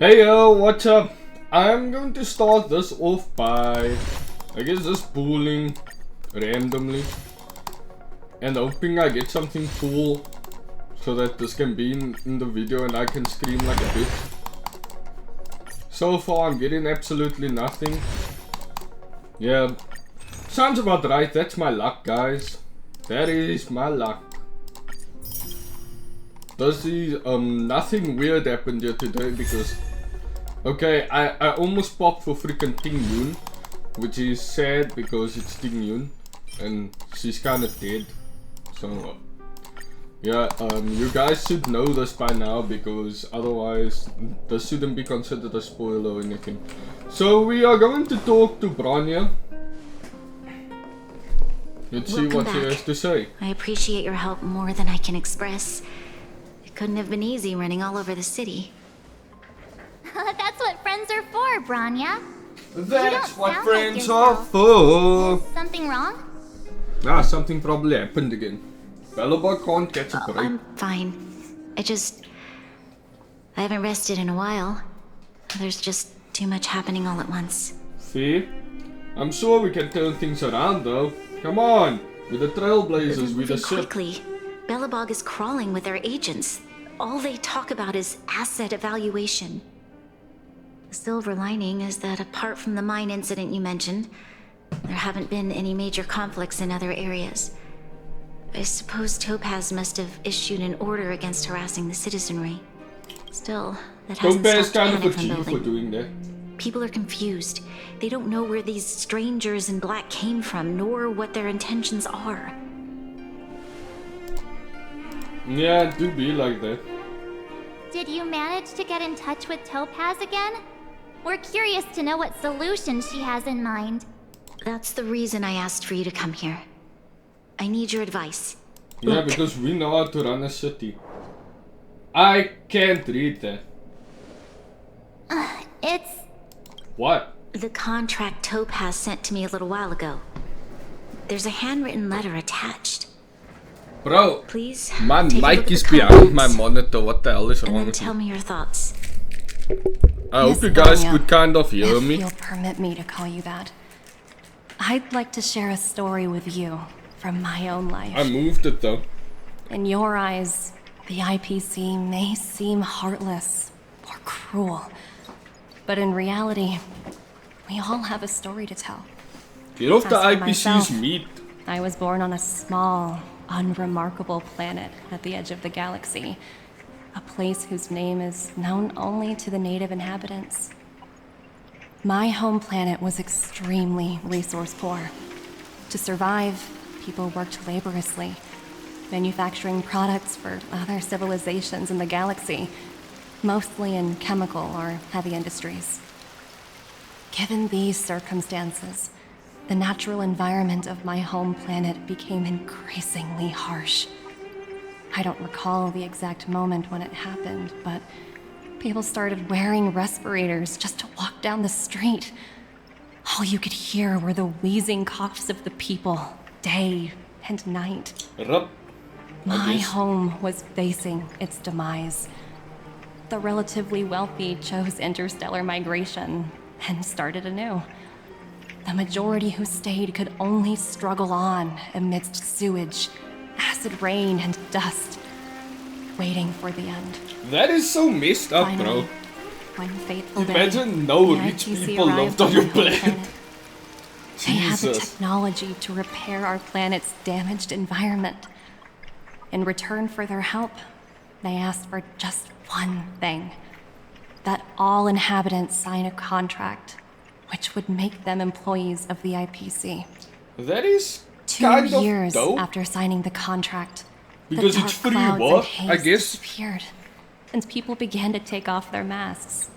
Hey yo, what's up? I'm going to start this off by, I guess, just pulling randomly and hoping I get something cool so that this can be in the video and I can scream like a bitch. So far I'm getting absolutely nothing. Yeah, sounds about right. That's my luck, guys. That is my luck. Does nothing weird happened here today because okay, I almost popped for freaking Ting Yun, which is sad because it's Ting Yun and she's kinda dead. So yeah, you guys should know this by now because otherwise this shouldn't be considered a spoiler or anything. So we are going to talk to Branya. Let's see what she has to say. I appreciate your help more than I can express. It couldn't have been easy running all over the city. That's what friends are for, Branya. That's what friends are for. Is something wrong? Ah, something probably happened again. Belabog can't catch a break. I'm fine. I haven't rested in a while. There's just too much happening all at once. See? I'm sure we can turn things around though. Come on! We're the trailblazers, we're the ship. Quickly. Belabog is crawling with their agents. All they talk about is asset evaluation. The silver lining is that apart from the mine incident you mentioned, there haven't been any major conflicts in other areas. I suppose Topaz must have issued an order against harassing the citizenry. Still, that hasn't Topaz stopped kind of panic a from G for building. doing that. People are confused. They don't know where these strangers in black came from, nor what their intentions are. Yeah, it do be like that. Did you manage to get in touch with Topaz again? We're curious to know what solution she has in mind. That's the reason I asked for you to come here. I need your advice. Yeah, Look, because we know how to run a city. I can't read that. It's... What? the contract Topaz sent to me a little while ago. There's a handwritten letter attached. Bro, Please, my take a look mic at is the behind my contents, monitor. What the hell is and wrong then with tell me? me your thoughts. I hope you guys Branya, could kind of hear if me. you'll permit me to call you that. I'd like to share a story with you from my own life. I moved it though. In your eyes, the IPC may seem heartless or cruel, but in reality, we all have a story to tell. Get off the As for IPC's myself, meat. I was born on a small, unremarkable planet at the edge of the galaxy, a place whose name is known only to the native inhabitants. My home planet was extremely resource poor. To survive, people worked laboriously, manufacturing products for other civilizations in the galaxy, mostly in chemical or heavy industries. Given these circumstances, the natural environment of my home planet became increasingly harsh. I don't recall the exact moment when it happened, but people started wearing respirators just to walk down the street. All you could hear were the wheezing coughs of the people, day and night. Rup. My guess. home was facing its demise. The relatively wealthy chose interstellar migration and started anew. The majority who stayed could only struggle on amidst sewage, acid rain, and dust, waiting for the end. That is so messed up, Finally, bro. one fateful Imagine day, no the rich IPC people arrived lived on my your home planet. They had the Jesus. technology to repair our planet's damaged environment. In return for their help, they asked for just one thing: that all inhabitants sign a contract which would make them employees of the IPC. That is 2 kind years of dope. after signing the contract, Because the it's dark free clouds war, and haze I guess. disappeared, and people began to take off their masks.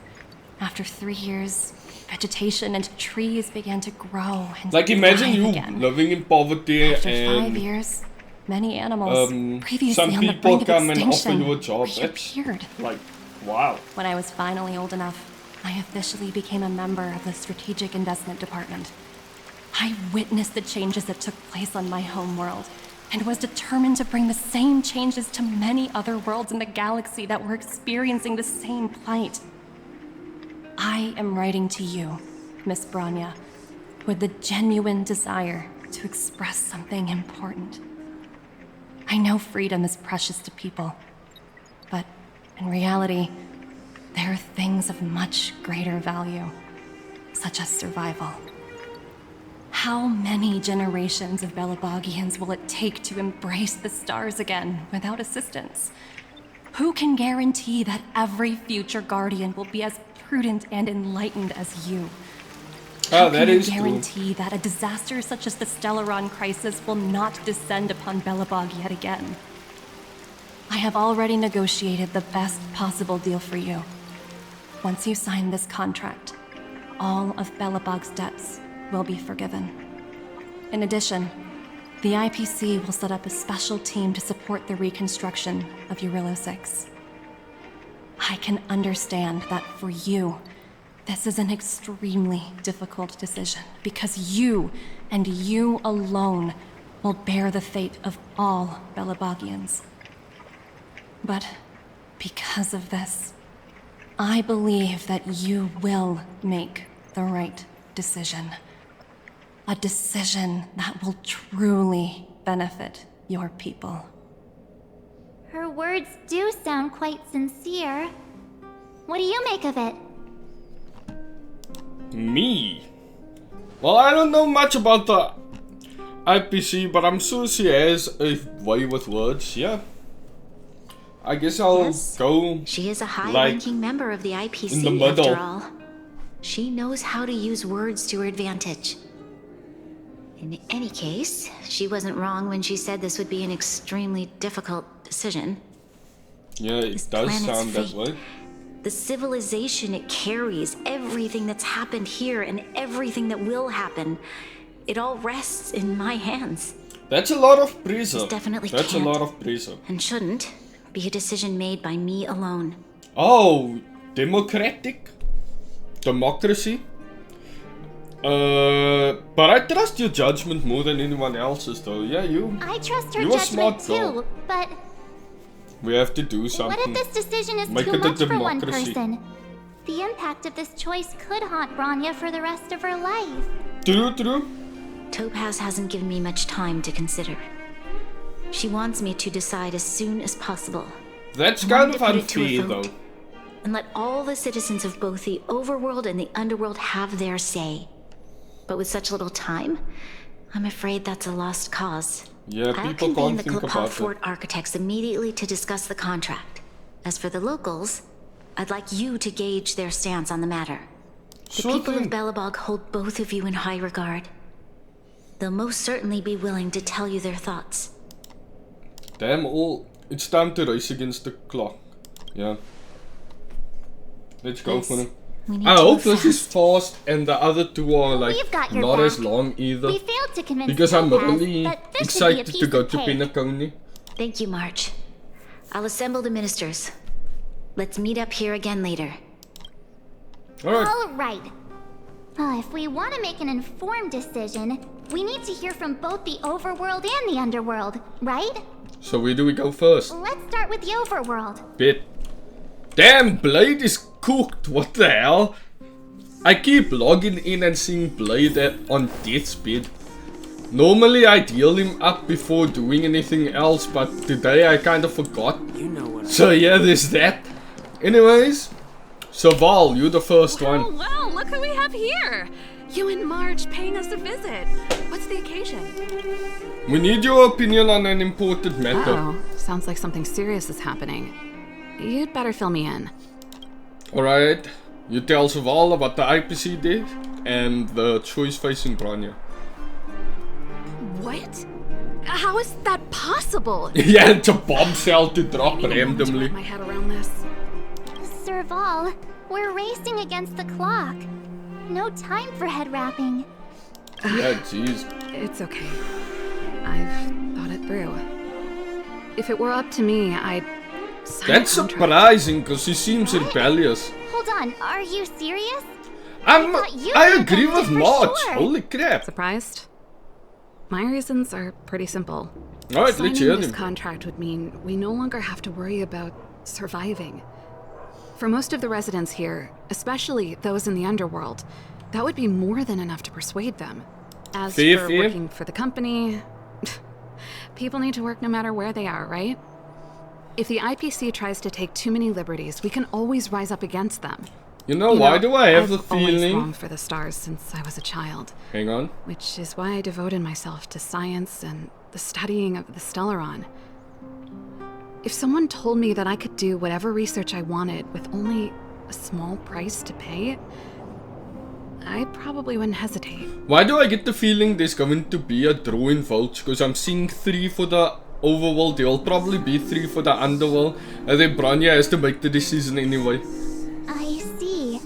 After 3 years, vegetation and trees began to grow and Like imagine thrive you again. living in poverty After 5 and years, many animals previously some on the people brink of come and offer extinction you a job. That's reappeared. like, wow. When I was finally old enough, I officially became a member of the Strategic Investment Department. I witnessed the changes that took place on my home world, and was determined to bring the same changes to many other worlds in the galaxy that were experiencing the same plight. I am writing to you, Miss Branya, with the genuine desire to express something important. I know freedom is precious to people, but in reality, there are things of much greater value, such as survival. How many generations of Belabogians will it take to embrace the stars again without assistance? Who can guarantee that every future guardian will be as prudent and enlightened as you? How can you guarantee that a disaster such as the Stellaron crisis will not descend upon Belabog yet again? I have already negotiated the best possible deal for you. Once you sign this contract, all of Belabog's debts will be forgiven. In addition, the IPC will set up a special team to support the reconstruction of Urilla 6. I can understand that for you, this is an extremely difficult decision because you, and you alone, will bear the fate of all Belabogians. But because of this, I believe that you will make the right decision. A decision that will truly benefit your people. Her words do sound quite sincere. What do you make of it? Me? Well, I don't know much about the IPC, but I'm sure she has a way with words, yeah. I guess I'll go. She is a high-ranking member of the IPC, in the middle. after all. She knows how to use words to her advantage. In any case, she wasn't wrong when she said this would be an extremely difficult decision. Yeah, it does sound that way. The civilization it carries, everything that's happened here and everything that will happen, it all rests in my hands. That's a lot of pressure. This definitely That's a can't lot of pressure. and shouldn't be a decision made by me alone. Oh, democracy. But I trust your judgment more than anyone else's, though. Yeah, I trust her you're a smart judgment girl. too, but We have to do something. what if this decision is Make too it a much for one democracy. person? The impact of this choice could haunt Branya for the rest of her life. True. Topaz hasn't given me much time to consider. She wants me to decide as soon as possible. That's I kind wanted of to put it to a unfair, vote, though. and let all the citizens of both the overworld and the underworld have their say. But with such little time, I'm afraid that's a lost cause. Yeah, I'll people convene can't the think Klipov about Fort it. architects immediately to discuss the contract. As for the locals, I'd like you to gauge their stance on the matter. The Sure people of thing. Belabog hold both of you in high regard. They'll most certainly be willing to tell you their thoughts. Damn, it's time to race against the clock. Yeah. Let's go Yes. for it. We need I to hope move this is fast. fast and the other two are like We've got your not back. as long either. We failed to convince Because I'm Topaz, really but this should be a excited piece to go of to cake. Pinnaconny. Thank you, March. I'll assemble the ministers. Let's meet up here again later. Alright. All right. If we want to make an informed decision, we need to hear from both the overworld and the underworld, right? So where do we go first? Let's start with the overworld. Bit. Damn, Blade is cooked. What the hell? I keep logging in and seeing Blade on death's bed. Normally I'd heal him up before doing anything else, but today I kind of forgot. You know what? So yeah, there's that. Anyways, so Val, you're the first Oh, one. wow, look who we have here! You and Marge paying us a visit. What's the occasion? We need your opinion on an important matter. Uh-oh, sounds like something serious is happening. You'd better fill me in. Alright, you tell Val about the IPC death and the choice facing Branya. What? How is that possible? Yeah, it's a bombshell to drop I need a moment to randomly. wrap my head around this. Serval, we're racing against the clock. No time for head wrapping. Yeah, jeez. It's okay. I've thought it through. If it were up to me, I'd sign That's a contract. surprising, because she seems rebellious. Hold on, are you serious? thought you I were agree gonna with for Marge. sure. Holy crap. Surprised? My reasons are pretty simple. Alright, let's Signing hear this them. contract would mean we no longer have to worry about surviving. For most of the residents here, especially those in the underworld, that would be more than enough to persuade them. As for working for the company, people need to work no matter where they are, right? If the IPC tries to take too many liberties, we can always rise up against them. You know, why do I have the feeling? I've always longed for the stars since I was a child. Hang on. Which is why I devoted myself to science and the studying of the Stellaron. If someone told me that I could do whatever research I wanted with only a small price to pay, I probably wouldn't hesitate. Why do I get the feeling there's going to be a draw in votes? Because I'm seeing 3 for the overworld, there'll probably be 3 for the underworld, and then Bronya has to make the decision anyway. I see.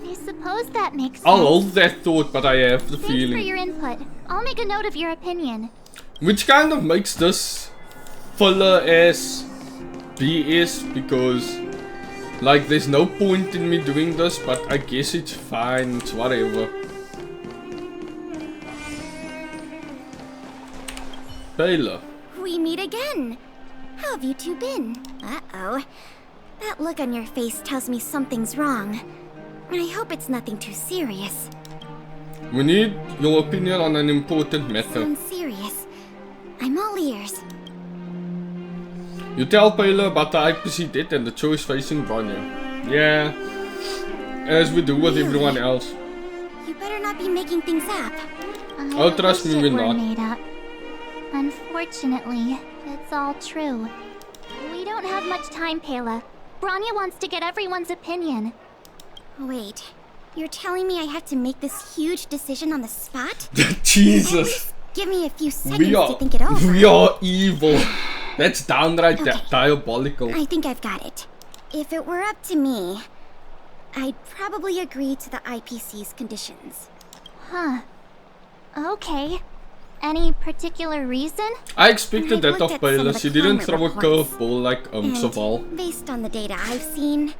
I suppose that makes sense. I'll hold that thought, but I have the feeling. Thanks for your input. I'll make a note of your opinion. Which kind of makes this filler as BS, because like there's no point in me doing this, but I guess it's fine, it's whatever. Taylor. We meet again. How have you two been? Uh-oh. That look on your face tells me something's wrong. I hope it's nothing too serious. We need your opinion on an important matter. Sounds serious. I'm all ears. You tell Taylor about the IPC debt and the choice facing Bronya. Yeah, as we do with everyone else. You better not be making things up. Oh, trust me, we're not. Made up. Unfortunately, it's all true. We don't have much time, Pela. Bronya wants to get everyone's opinion. Wait, you're telling me I have to make this huge decision on the spot? Jesus. Give me a few seconds to think it over. We are evil. That's downright diabolical. I think I've got it. If it were up to me, I'd probably agree to the IPC's conditions. Huh. Okay. Any particular reason? I expected that of Pela. She didn't throw a curveball like Saval. Based on the data I've seen,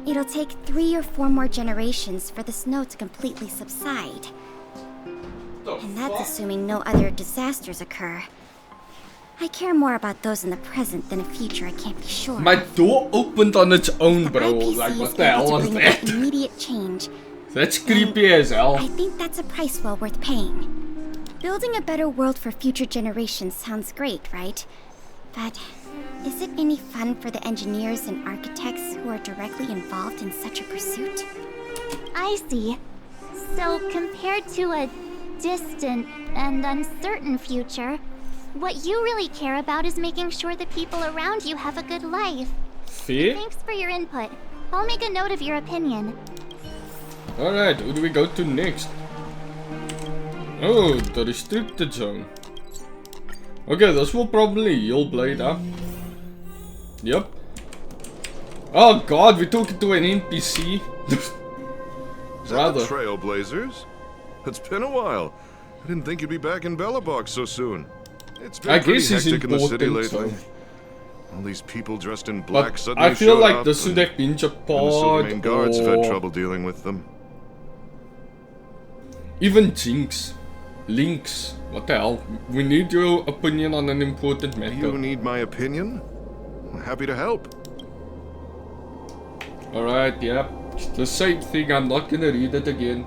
it'll take 3 or 4 more generations for the snow to completely subside. And that's assuming no other disasters occur. I care more about those in the present than a future I can't be sure. My door opened on its own, bro. Like, what the hell was that? Immediate change. That's creepy as hell. I think that's a price well worth paying. Building a better world for future generations sounds great, right? But is it any fun for the engineers and architects who are directly involved in such a pursuit? I see. So compared to a distant and uncertain future, what you really care about is making sure the people around you have a good life. See? Thanks for your input. I'll make a note of your opinion. Alright, who do we go to next? Oh, the restricted zone. Okay, this will probably heal Blade up. Yep. Oh god, we're talking to an NPC. Is that the Trailblazers? It's been a while. I didn't think you'd be back in Belabog so soon. It's been pretty hectic in the city lately. All these people dressed in black suddenly I feel showed like up, this should have been Japan. And the Silvermane guards have had trouble dealing with them. Even Jinx. Lynx. What the hell? We need your opinion on an important matter. You need my opinion? I'm happy to help. Alright, yeah. It's the same thing. I'm not gonna read it again.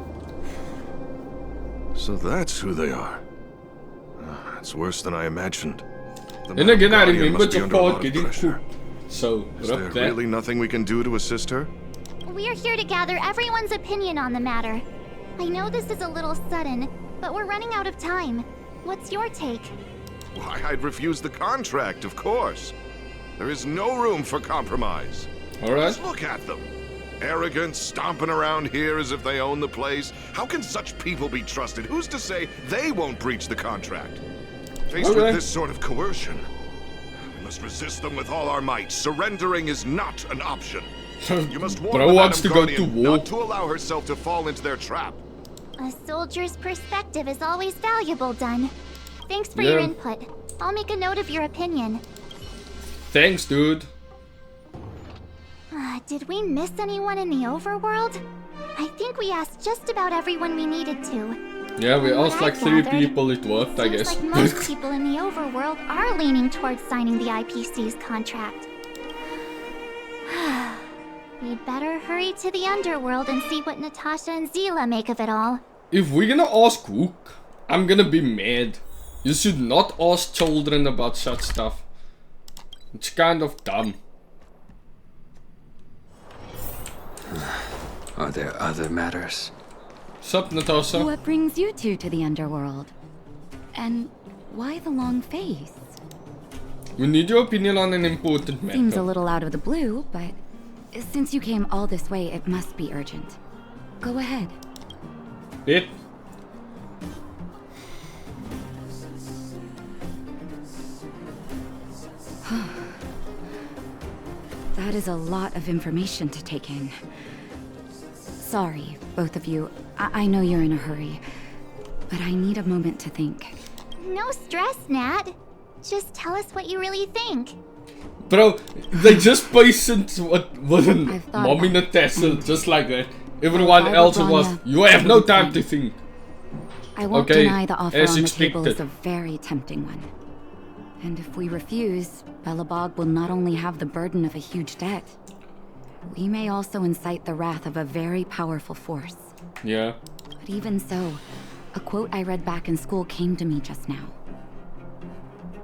So that's who they are. It's worse than I imagined. And again, I remember Japan getting cooked. So, is there really nothing we can do to assist her? We're here to gather everyone's opinion on the matter. I know this is a little sudden, but we're running out of time. What's your take? Why, I'd refuse the contract, of course. There is no room for compromise. Alright. Just look at them. Arrogant, stomping around here as if they own the place. How can such people be trusted? Who's to say they won't breach the contract? Faced with this sort of coercion, we must resist them with all our might. Surrendering is not an option. You must warn Bro wants to go to war. Not to allow herself to fall into their trap. A soldier's perspective is always valuable, Dunn. Thanks for your input. I'll make a note of your opinion. Thanks, dude. Did we miss anyone in the overworld? I think we asked just about everyone we needed to. Yeah, we asked like 3 people, it worked, I guess. Like most people in the overworld are leaning towards signing the IPC's contract. We'd better hurry to the underworld and see what Natasha and Zila make of it all. If we're gonna ask Hook, I'm gonna be mad. You should not ask children about such stuff. It's kind of dumb. Are there other matters? Sup, Natasha? What brings you two to the underworld? And why the long face? We need your opinion on an important matter. Seems a little out of the blue, but since you came all this way, it must be urgent. Go ahead. It. That is a lot of information to take in. Sorry, both of you. I know you're in a hurry, but I need a moment to think. No stress, Nat. Just tell us what you really think. Bro, they just patient with I've thought Mommy about Natasha, just like that. Everyone else was, you have no time to think. I won't Okay, deny the offer as on the table is expected. a very tempting one. And if we refuse, Belabog will not only have the burden of a huge debt, we may also incite the wrath of a very powerful force. Yeah. But even so, a quote I read back in school came to me just now.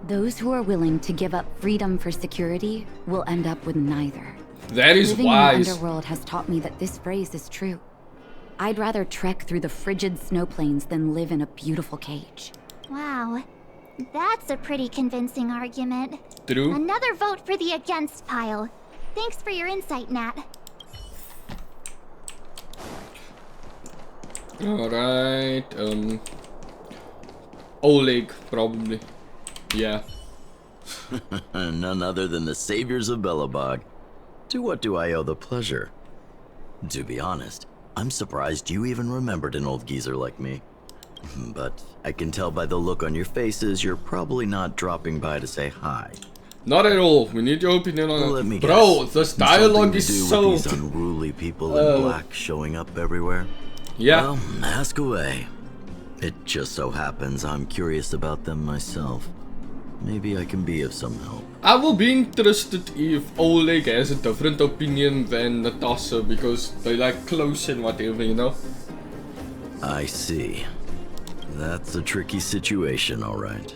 Those who are willing to give up freedom for security will end up with neither. That is Living wise. in the underworld has taught me that this phrase is true. I'd rather trek through the frigid snow plains than live in a beautiful cage. Wow. That's a pretty convincing argument. True. Another vote for the against pile. Thanks for your insight, Nat. Alright, Oleg, probably. Yeah. None other than the saviors of Belabog. To what do I owe the pleasure? To be honest, I'm surprised you even remembered an old geezer like me. But I can tell by the look on your faces you're probably not dropping by to say hi. Not at all. We need your opinion on Let me it. Bro, guess. this dialogue Something to is do so... with these unruly people in black showing up everywhere? Yeah. Well, ask away. It just so happens I'm curious about them myself. Maybe I can be of some help. I will be interested if Oleg has a different opinion than Natasha because they like close and whatever, you know? I see. That's a tricky situation, all right.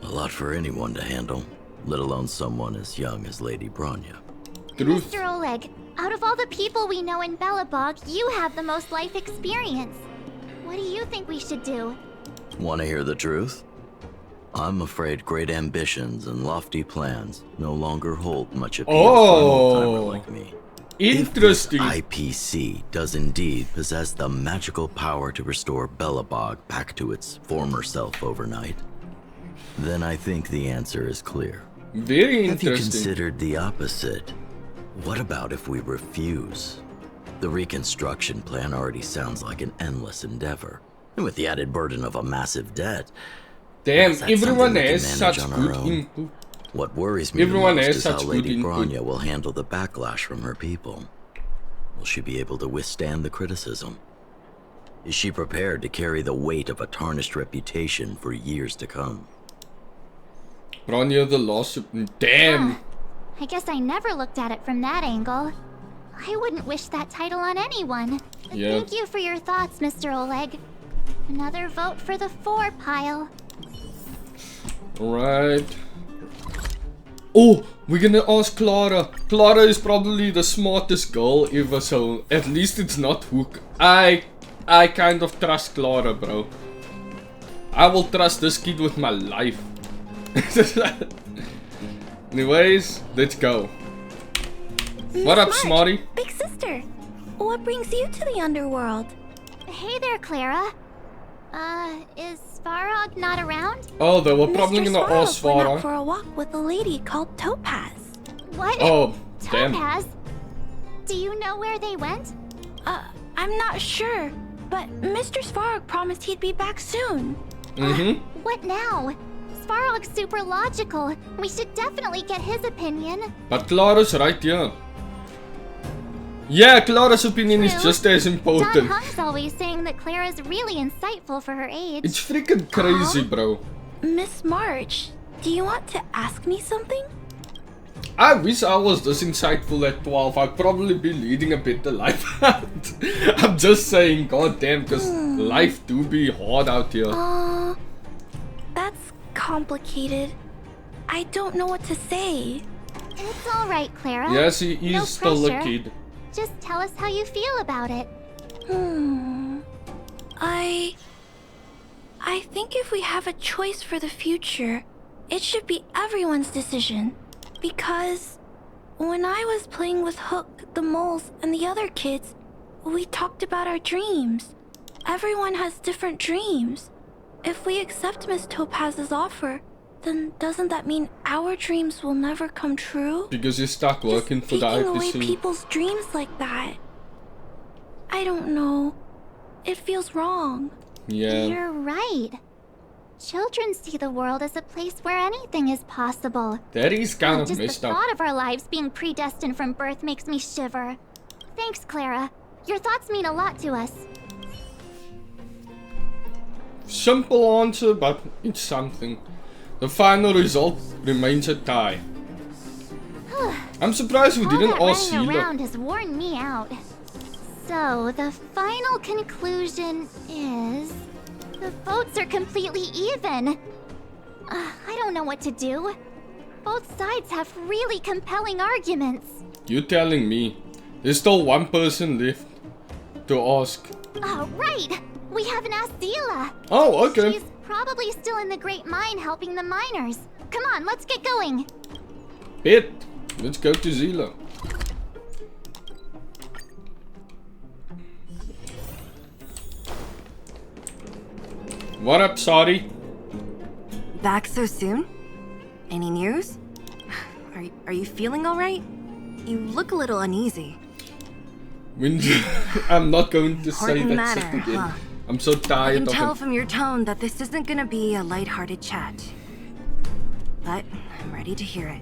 A lot for anyone to handle, let alone someone as young as Lady Bronya. Truth. Mr. Oleg, out of all the people we know in Belabog, you have the most life experience. What do you think we should do? Want to hear the truth? I'm afraid great ambitions and lofty plans no longer hold much appeal for an old-timer like me. Interesting. If this IPC does indeed possess the magical power to restore Belabog back to its former self overnight, then I think the answer is clear. Very Have you interesting. considered the opposite? What about if we refuse? The reconstruction plan already sounds like an endless endeavor, and with the added burden of a massive debt. Damn, Is that everyone something we has can such manage on our good own? input. What worries me the Everyone most has is how such good Lady input. Bronya will handle the backlash from her people. Will she be able to withstand the criticism? Is she prepared to carry the weight of a tarnished reputation for years to come? Bronya the lawsuit. Damn. I guess I never looked at it from that angle. I wouldn't wish that title on anyone. Yeah. Thank you for your thoughts, Mr. Oleg. Another vote for the 4 pile. Alright. Oh, we're gonna ask Clara. Clara is probably the smartest girl ever, so at least it's not Hook. I kind of trust Clara, bro. I will trust this kid with my life. Anyways, let's go. What up, Smarty? Big sister, what brings you to the underworld? Hey there, Clara. Is Svarog not around? Oh, they were probably gonna ask Went out Farah. for a walk with a lady called Topaz. What? Oh, damn. Topaz? Do you know where they went? I'm not sure, but Mr. Svarog promised he'd be back soon. Mm-hmm. What now? Svarog's super logical. We should definitely get his opinion. But Clara's right here. Yeah, Clara's opinion is True. just as Don important. Hung's always saying that Clara's really insightful for her age. It's freaking crazy, bro. Miss March, do you want to ask me something? I wish I was this insightful at 12. I'd probably be leading a better life. I'm just saying, goddamn, because life do be hard out here. That's complicated. I don't know what to say. It's alright, Clara. Yes, he is no still a pressure. kid. Just tell us how you feel about it. I think if we have a choice for the future, it should be everyone's decision. Because when I was playing with Hook, the moles, and the other kids, we talked about our dreams. Everyone has different dreams. If we accept Miss Topaz's offer, then doesn't that mean our dreams will never come true? Because you stuck working for the Taking away IPC. people's dreams like that. I don't know. It feels wrong. Yeah. You're right. Children see the world as a place where anything is possible. That is kind of Just messed the up. thought of our lives being predestined from birth makes me shiver. Thanks, Clara. Your thoughts mean a lot to us. Simple answer, but it's something. The final result remains a tie. I'm surprised we didn't All ask that running Sheila. around has worn me out. So, the final conclusion is... the votes are completely even. I don't know what to do. Both sides have really compelling arguments. You're telling me. There's still one person left to ask. Oh, right! We haven't asked Zila. Oh, okay. She's probably still in the Great Mine helping the miners. Come on, let's get going. Bet. Let's go to Zila. What up, Sari? Back so soon? Any news? Are you feeling alright? You look a little uneasy. I'm not going to say Important that matter, again. huh? I'm so I tired can of tell it. from your tone that this isn't gonna be a lighthearted chat. But I'm ready to hear it.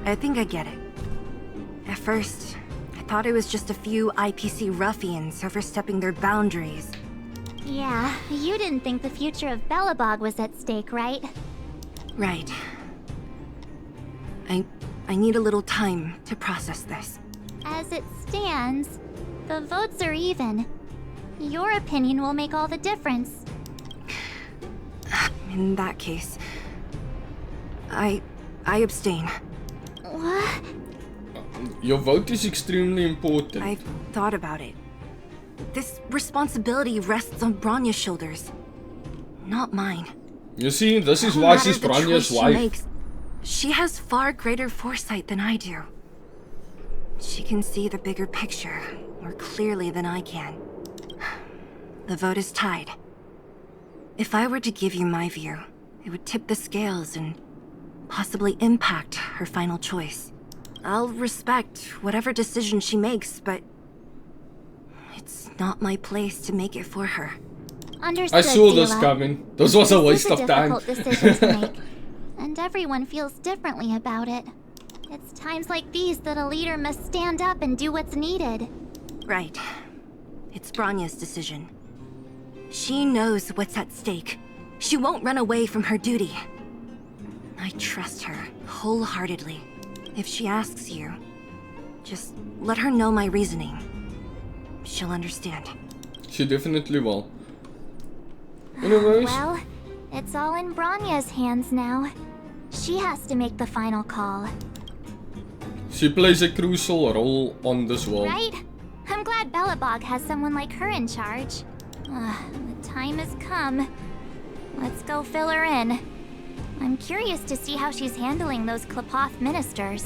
I think I get it. At first, I thought it was just a few IPC ruffians overstepping their boundaries. Yeah, you didn't think the future of Belabog was at stake, right? Right. I need a little time to process this. As it stands, the votes are even. Your opinion will make all the difference. In that case, I abstain. What? Your vote is extremely important. I've thought about it. This responsibility rests on Bronya's shoulders, not mine. You see, this is No why matter she's the Bronya's choice she wife. makes, she has far greater foresight than I do. She can see the bigger picture more clearly than I can. The vote is tied. If I were to give you my view, it would tip the scales and possibly impact her final choice. I'll respect whatever decision she makes, but it's not my place to make it for her. Understood, I saw this Zila. coming. This was a waste of time. This is a difficult decision to make, and everyone feels differently about it. It's times like these that a leader must stand up and do what's needed. Right. It's Bronya's decision. She knows what's at stake. She won't run away from her duty. I trust her wholeheartedly. If she asks you, just let her know my reasoning. She'll understand. She definitely will. Anyways, Well, it's all in Bronya's hands now. She has to make the final call. she plays a crucial role on this world. Right? I'm glad Belabog has someone like her in charge. The time has come. Let's go fill her in. I'm curious to see how she's handling those Klapoth ministers.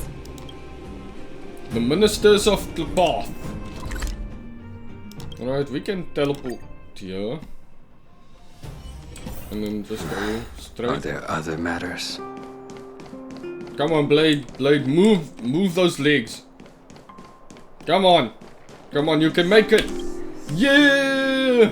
The ministers of Klapoth. Alright, we can teleport here. And then just go Are straight. there other matters? Come on, Blade. Blade, move those legs. Come on. Come on, you can make it. Yeah!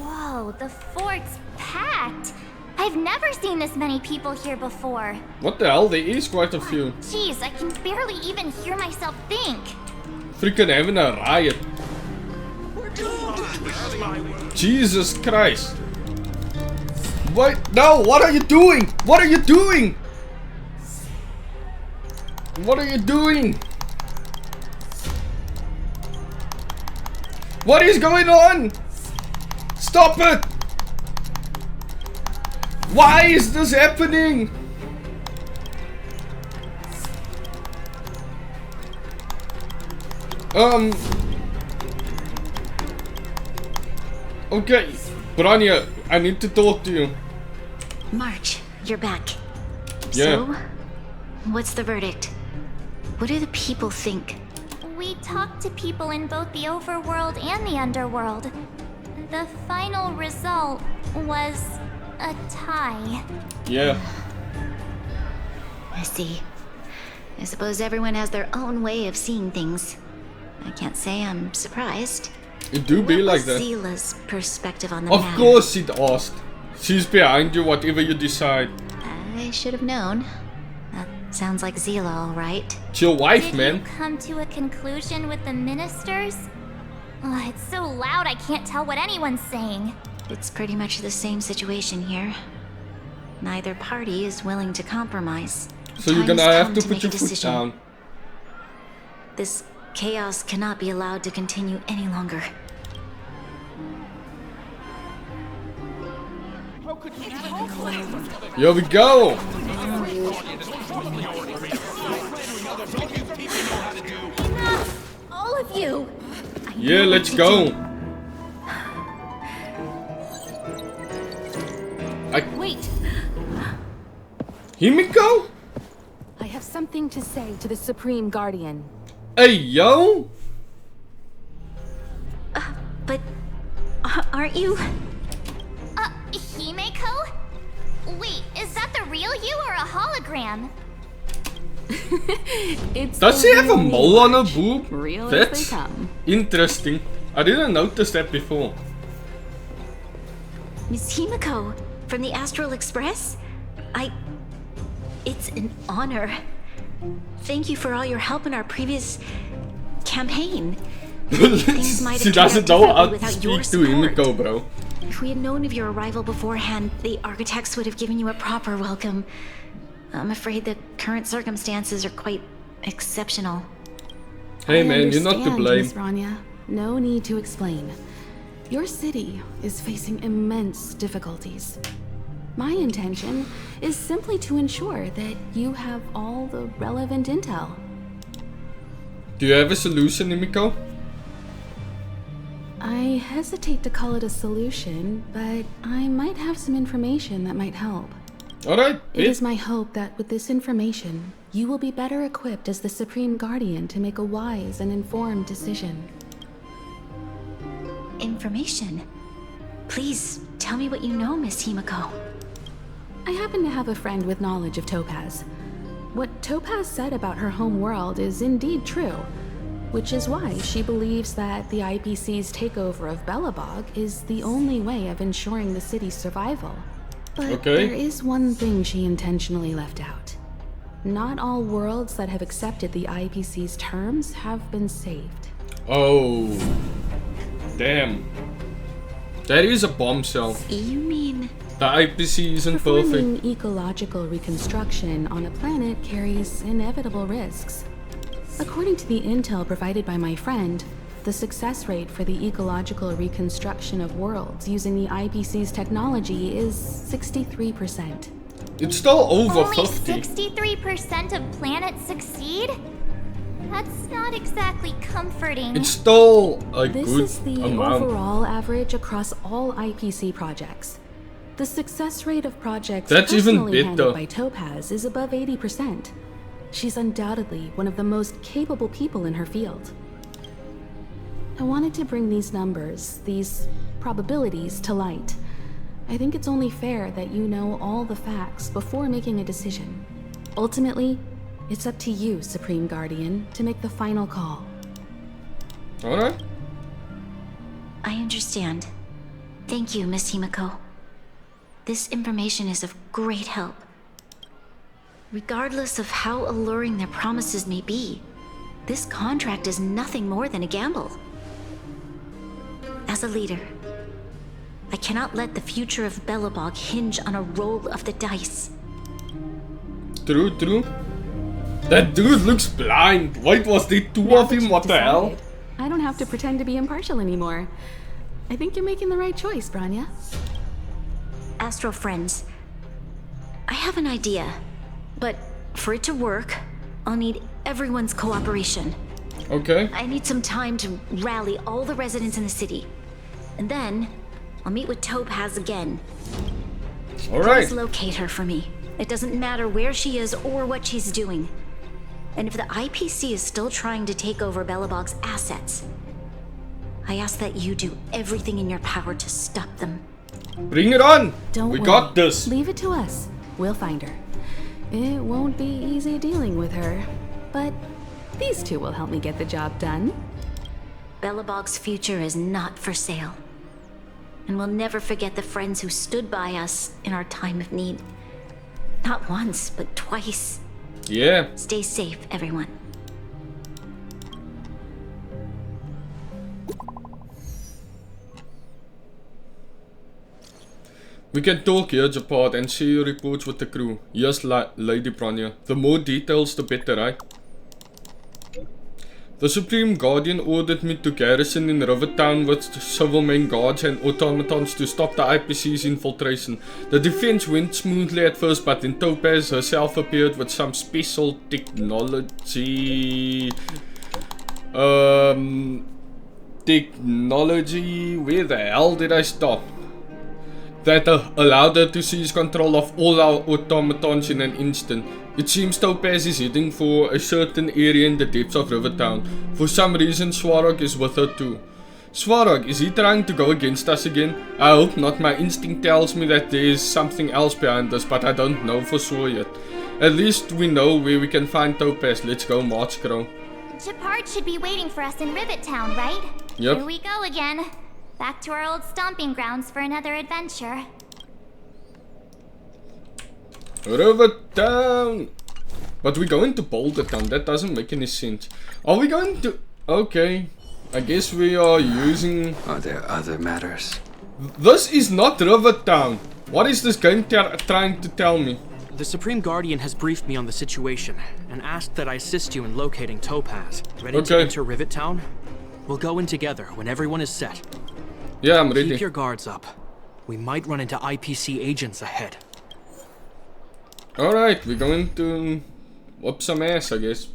Whoa, the fort's packed. I've never seen this many people here before. What the hell? There is quite a few. Jeez, I can barely even hear myself think. Freaking having a riot. Jesus Christ. Wait, no, what are you doing? What are you doing? What are you doing? What is going on? Stop it! Why is this happening? Okay, Branya, I need to talk to you. March, you're back. Yeah. So, what's the verdict? What do the people think? We talked to people in both the overworld and the underworld. The final result was a tie. Yeah. I see. I suppose everyone has their own way of seeing things. I can't say I'm surprised. It do be like that. Zila's perspective on the Of matter? course she'd asked. She's behind you, whatever you decide. I should have known. That sounds like Zila, all right. It's your wife, Did man. you come to a conclusion with the ministers? Oh, it's so loud I can't tell what anyone's saying. It's pretty much the same situation here. Neither party is willing to compromise. So you're Time gonna has have come to to put make a your foot decision. down. This chaos cannot be allowed to continue any longer. Here we go. Enough! All of you! Yeah, let's go. Wait! Himiko? I have something to say to the Supreme Guardian. Hey, yo. But aren't you? Himeko? Wait, is that the real you or a hologram? Does she have a mole on her boob? Real as That's they come. interesting. I didn't notice that before. Miss Himiko from the Astral Express? It's an honor. Thank you for all your help in our previous campaign. Things might She have turned doesn't out know differently how to without your speak to support. Himiko, bro. If we had known of your arrival beforehand, the architects would have given you a proper welcome. I'm afraid the current circumstances are quite exceptional. Hey man, you're not to blame. Miss Rania. No need to explain. Your city is facing immense difficulties. My intention is simply to ensure that you have all the relevant intel. Do you have a solution, Himiko? I hesitate to call it a solution, but I might have some information that might help. Alright, It is my hope that with this information, you will be better equipped as the Supreme Guardian to make a wise and informed decision. Information? Please, tell me what you know, Miss Himiko. I happen to have a friend with knowledge of Topaz. What Topaz said about her home world is indeed true, which is why she believes that the IPC's takeover of Belabog is the only way of ensuring the city's survival. But there is one thing she intentionally left out. Not all worlds that have accepted the IPC's terms have been saved. Oh. Damn. That is a bombshell. You mean... The IPC isn't Performing perfect. ecological reconstruction on a planet carries inevitable risks. According to the intel provided by my friend, the success rate for the ecological reconstruction of worlds using the IPC's technology is 63%. It's still over Only 50. 63% of planets succeed? That's not exactly comforting. It's still a This good is the amount. overall average across all IPC projects. The success rate of projects That's even personally handled better. by Topaz is above 80%. She's undoubtedly one of the most capable people in her field. I wanted to bring these numbers, these probabilities, to light. I think it's only fair that you know all the facts before making a decision. Ultimately, it's up to you, Supreme Guardian, to make the final call. Alright. I understand. Thank you, Miss Himiko. This information is of great help. Regardless of how alluring their promises may be, this contract is nothing more than a gamble. As a leader, I cannot let the future of Belabog hinge on a roll of the dice. True, true. That dude looks blind. Wait, was there two of him? What the hell? I don't have to pretend to be impartial anymore. I think you're making the right choice, Branya. Astro friends, I have an idea, but for it to work, I'll need everyone's cooperation. Okay. I need some time to rally all the residents in the city. And then, I'll meet with Topaz again. Alright. Please locate her for me. It doesn't matter where she is or what she's doing. And if the IPC is still trying to take over Belabog's assets, I ask that you do everything in your power to stop them. Bring it on! Don't we worry. got this. Leave it to us. We'll find her. It won't be easy dealing with her, but these two will help me get the job done. Belabog's future is not for sale. And we'll never forget the friends who stood by us in our time of need. Not once, but twice. Yeah. Stay safe, everyone. We can talk here, Japad, and share your reports with the crew. Yes, Lady Branya. The more details, the better, right? The Supreme Guardian ordered me to garrison in Rivertown with civil main guards and automatons to stop the IPC's infiltration. The defense went smoothly at first, but then Topaz herself appeared with some special technology... Where the hell did I stop? That allowed her to seize control of all our automatons in an instant. It seems Topaz is heading for a certain area in the depths of Rivertown. For some reason, Swarog is with her too. Swarog, is he trying to go against us again? I hope not. My instinct tells me that there is something else behind this, but I don't know for sure yet. At least we know where we can find Topaz. Let's go, March Crow. Japard should be waiting for us in Rivet Town, right? Yep. Here we go again. Back to our old stomping grounds for another adventure. Rivertown! But we're going to Boulder Town. That doesn't make any sense. Are we going to... Okay. I guess we are using... Are there other matters? This is not Rivertown. What is this game trying to tell me? The Supreme Guardian has briefed me on the situation and asked that I assist you in locating Topaz. Ready to enter Rivet Town? We'll go in together when everyone is set. Yeah, I'm ready. Keep your guards up. We might run into IPC agents ahead. Alright, we're going to whoop some ass, I guess.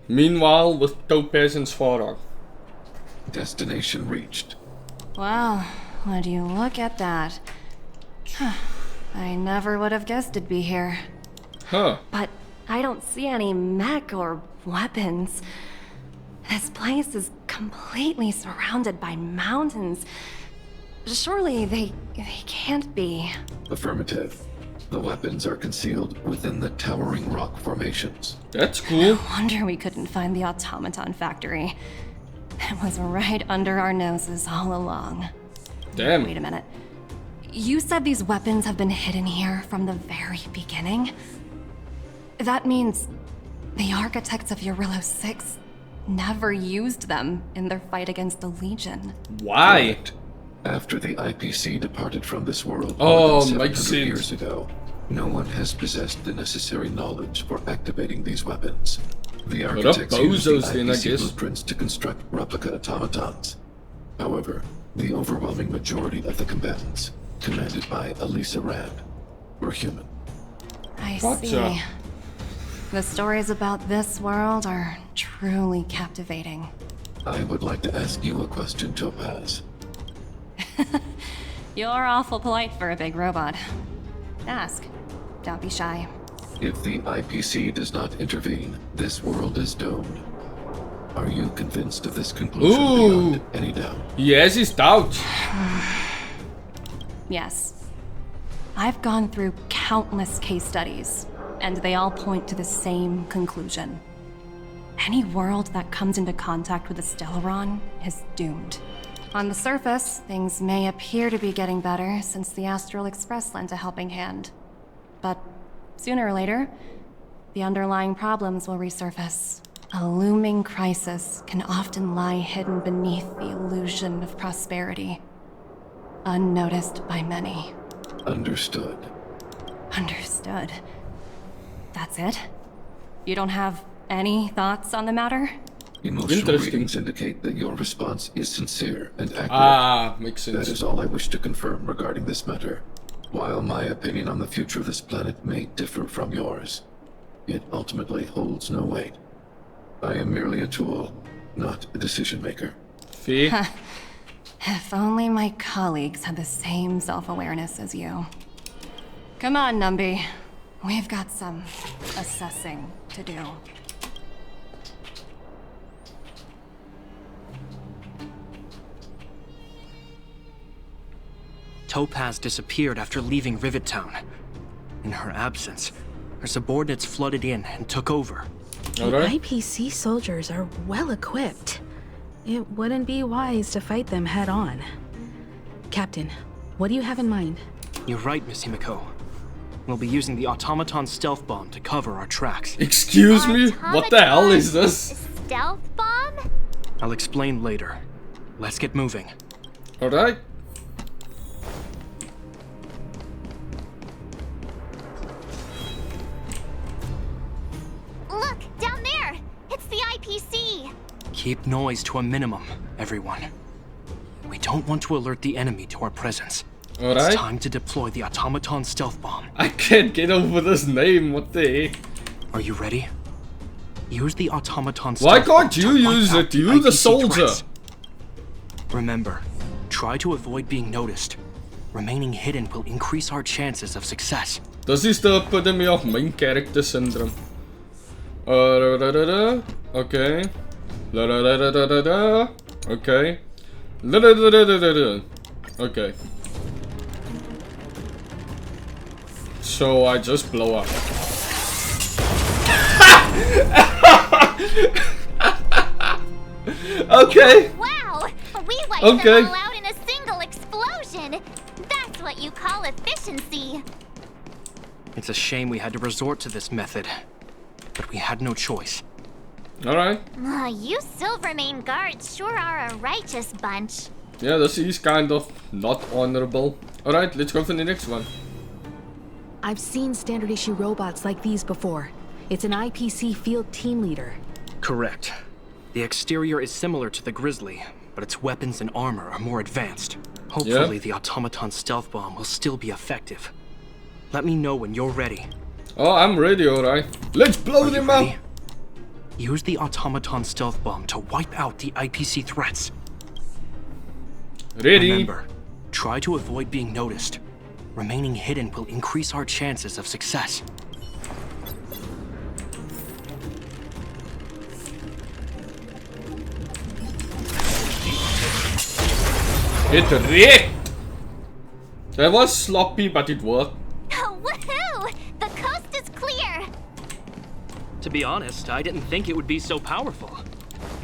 Meanwhile, with Topaz and Swarog. Destination reached. Wow, would you look at that? I never would have guessed it'd be here. Huh. But I don't see any mech or weapons. This place is completely surrounded by mountains. Surely they can't be. Affirmative. The weapons are concealed within the towering rock formations. That's cool. No wonder we couldn't find the automaton factory. It was right under our noses all along. Damn. Wait a minute. You said these weapons have been hidden here from the very beginning? That means the architects of Eurillo 6 never used them in their fight against the Legion. Why? After the IPC departed from this world more than makes 700 sense. years ago, no one has possessed the necessary knowledge for activating these weapons. The architects used the IPC blueprints to construct replica automatons. However, the overwhelming majority of the combatants, commanded by Elisa Rand, were human. I see. The stories about this world are truly captivating. I would like to ask you a question, Topaz. You're awful polite for a big robot. Ask. Don't be shy. If the IPC does not intervene, this world is doomed. Are you convinced of this conclusion beyond any doubt? Yes, he's doubt. Yes. I've gone through countless case studies, and they all point to the same conclusion. Any world that comes into contact with a Stellaron is doomed. On the surface, things may appear to be getting better since the Astral Express lent a helping hand. But sooner or later, the underlying problems will resurface. A looming crisis can often lie hidden beneath the illusion of prosperity, unnoticed by many. Understood. Understood. That's it? You don't have any thoughts on the matter? Emotional readings indicate that your response is sincere and accurate. Ah, makes sense. That is all I wish to confirm regarding this matter. While my opinion on the future of this planet may differ from yours, it ultimately holds no weight. I am merely a tool, not a decision maker. Fee? If only my colleagues had the same self-awareness as you. Come on, Numby. We've got some assessing to do. Topaz disappeared after leaving Rivet Town. In her absence, her subordinates flooded in and took over. The IPC soldiers are well equipped. It wouldn't be wise to fight them head on. Captain, what do you have in mind? You're right, Miss Himiko. We'll be using the automaton stealth bomb to cover our tracks. Excuse me? What the hell is this? Stealth bomb? I'll explain later. Let's get moving. Alright. Look, down there! It's the IPC! Keep noise to a minimum, everyone. We don't want to alert the enemy to our presence. Alright. It's time to deploy the automaton stealth bomb. I can't get over this name, what the heck? Are you ready? Use the automaton stealth bomb. Why can't you use it? You the soldier. Remember, try to avoid being noticed. Remaining hidden will increase our chances of success. This is the epitome of main character syndrome. Okay. Okay. Okay. So I just blow up. Okay. Wow! We wiped them all out in a single explosion! That's what you call efficiency! It's a shame we had to resort to this method, but we had no choice. Alright. You Silvermane guards sure are a righteous bunch. Yeah, this is kind of not honorable. Alright, let's go for the next one. I've seen standard issue robots like these before. It's an IPC field team leader. Correct. The exterior is similar to the Grizzly, but its weapons and armor are more advanced. Hopefully the automaton stealth bomb will still be effective. Let me know when you're ready. Oh, I'm ready, alright. Let's blow them up! Use the automaton stealth bomb to wipe out the IPC threats. Ready. Remember, try to avoid being noticed. Remaining hidden will increase our chances of success. It wrecked! That was sloppy, but it worked. Woohoo! The coast is clear! To be honest, I didn't think it would be so powerful.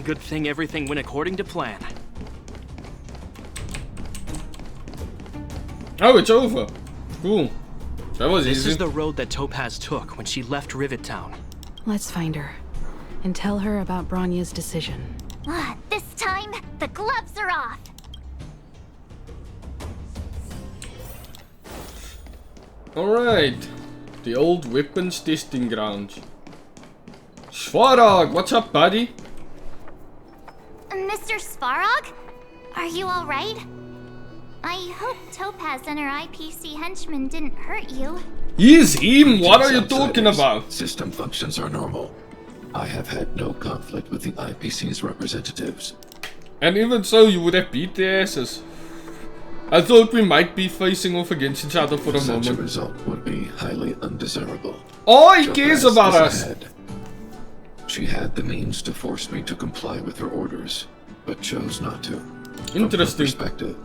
Good thing everything went according to plan. Oh, it's over. Cool. That was easy. This is the road that Topaz took when she left Rivet Town. Let's find her and tell her about Bronya's decision. This time, the gloves are off. Alright. The old weapons testing grounds. Svarog, what's up, buddy? Mr. Svarog? Are you alright? I hope Topaz and her IPC henchmen didn't hurt you. He's him! What are you talking about? System functions are normal. I have had no conflict with the IPC's representatives. And even so, you would have beat their asses. I thought we might be facing off against each other for a moment. Such a result would be highly undesirable. Oh, he cares about us! She had the means to force me to comply with her orders, but chose not to. Interesting. From her perspective,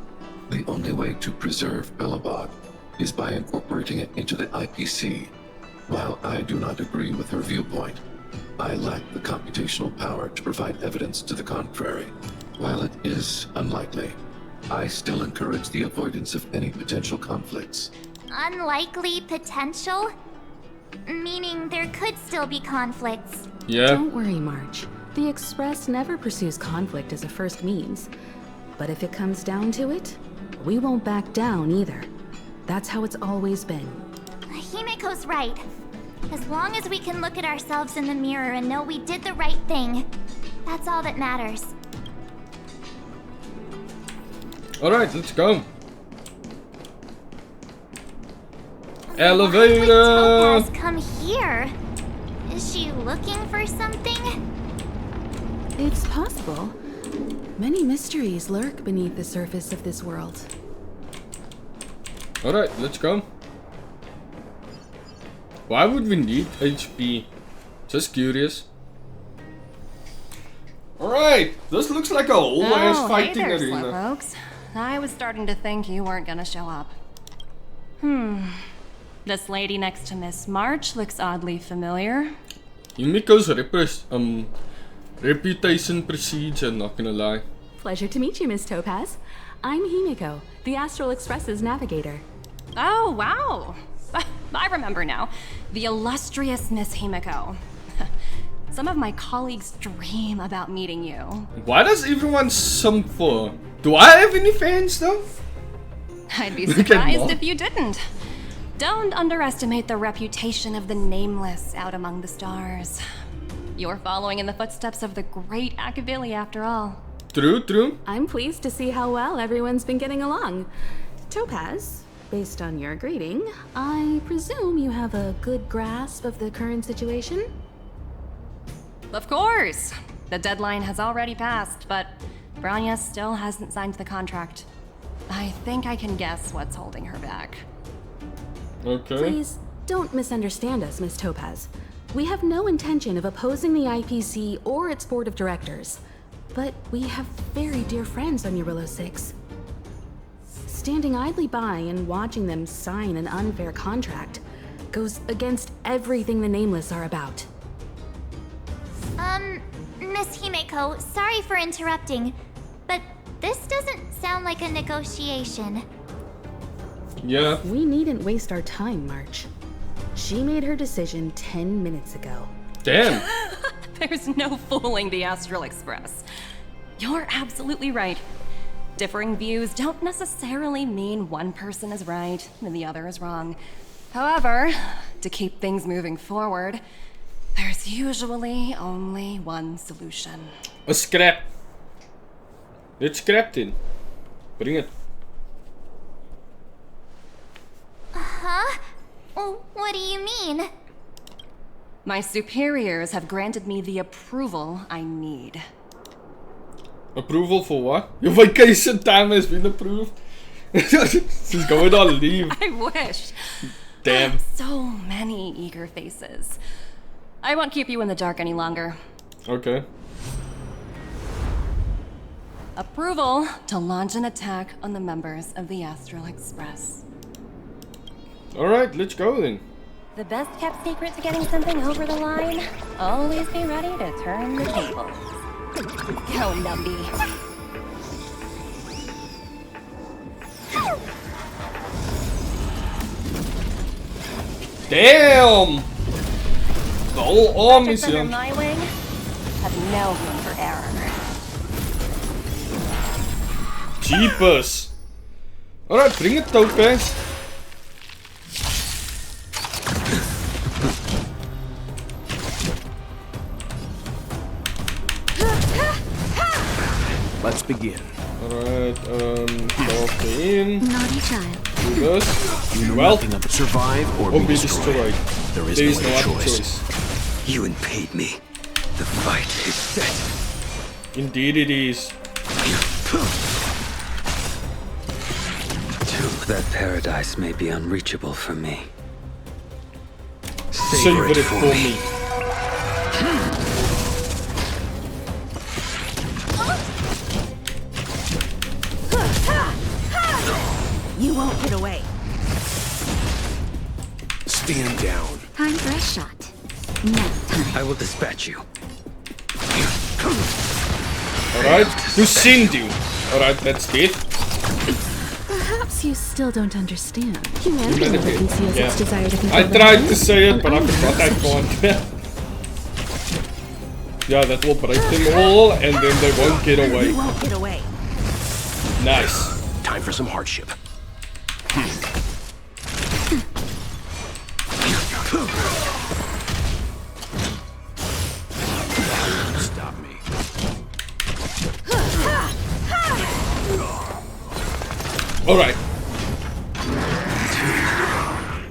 the only way to preserve Belabog is by incorporating it into the IPC. While I do not agree with her viewpoint, I lack the computational power to provide evidence to the contrary. While it is unlikely, I still encourage the avoidance of any potential conflicts. Unlikely potential? Meaning there could still be conflicts. Yeah. Don't worry, March. The Express never pursues conflict as a first means. But if it comes down to it, we won't back down either. That's how it's always been. Himiko's right. As long as we can look at ourselves in the mirror and know we did the right thing, that's all that matters. Alright, let's go. Elevator! Why would Topaz come here? Is she looking for something? It's possible. Many mysteries lurk beneath the surface of this world. Alright, let's go. Why would we need HP? Just curious. Alright, this looks like a whole ass fighting hey there, arena. Slowpokes. I was starting to think you weren't gonna show up. This lady next to Miss March looks oddly familiar. Himiko's reputation precedes her, not gonna lie. Pleasure to meet you, Miss Topaz. I'm Himiko, the Astral Express's navigator. Oh, wow. I remember now. The illustrious Miss Himiko. Some of my colleagues dream about meeting you. Why does everyone sum for? Do I have any fans though? I'd be surprised if you didn't. Don't underestimate the reputation of the nameless out among the stars. You're following in the footsteps of the great Akavili after all. True, true. I'm pleased to see how well everyone's been getting along. Topaz, based on your greeting, I presume you have a good grasp of the current situation? Of course! The deadline has already passed, but Branya still hasn't signed the contract. I think I can guess what's holding her back. Okay. Please, don't misunderstand us, Miss Topaz. We have no intention of opposing the IPC or its board of directors. But we have very dear friends on Eurillo 6. Standing idly by and watching them sign an unfair contract goes against everything the Nameless are about. Miss Himeko, sorry for interrupting, but this doesn't sound like a negotiation. Yeah. We needn't waste our time, March. She made her decision 10 minutes ago. Damn. There's no fooling the Astral Express. You're absolutely right. Differing views don't necessarily mean one person is right and the other is wrong. However, to keep things moving forward, there's usually only one solution. A scrap. Let's scrap it. Bring it. Huh? What do you mean? My superiors have granted me the approval I need. Approval for what? Your vacation time has been approved. She's going on leave. I wish. Damn. So many eager faces. I won't keep you in the dark any longer. Okay. Approval to launch an attack on the members of the Astral Express. Alright, let's go then. The best kept secret to getting something over the line? Always be ready to turn the tables. Go, Numby. Damn! The whole army's under here. my wing have no room for error. Jeepers. Alright, bring it, Topaz. Let's begin. Alright, go in. Naughty child. Do this. You know Well, nothing of it. Survive or be destroyed. There is no other choice. You impede me. The fight is set. Indeed it is. That paradise may be unreachable for me. Savor it for me. You won't get away. Stand down. Time for a shot. Next time. I will dispatch you. Alright, who sent you? Alright, that's it. Perhaps you still don't understand. Humanity never conceals Yeah. its desire to control I the tried mind, to say it, and but I only forgot I has can't. Yeah, that will break them all, and then they won't get away. You won't get away. Nice. Time for some hardship. Stop me. Alright.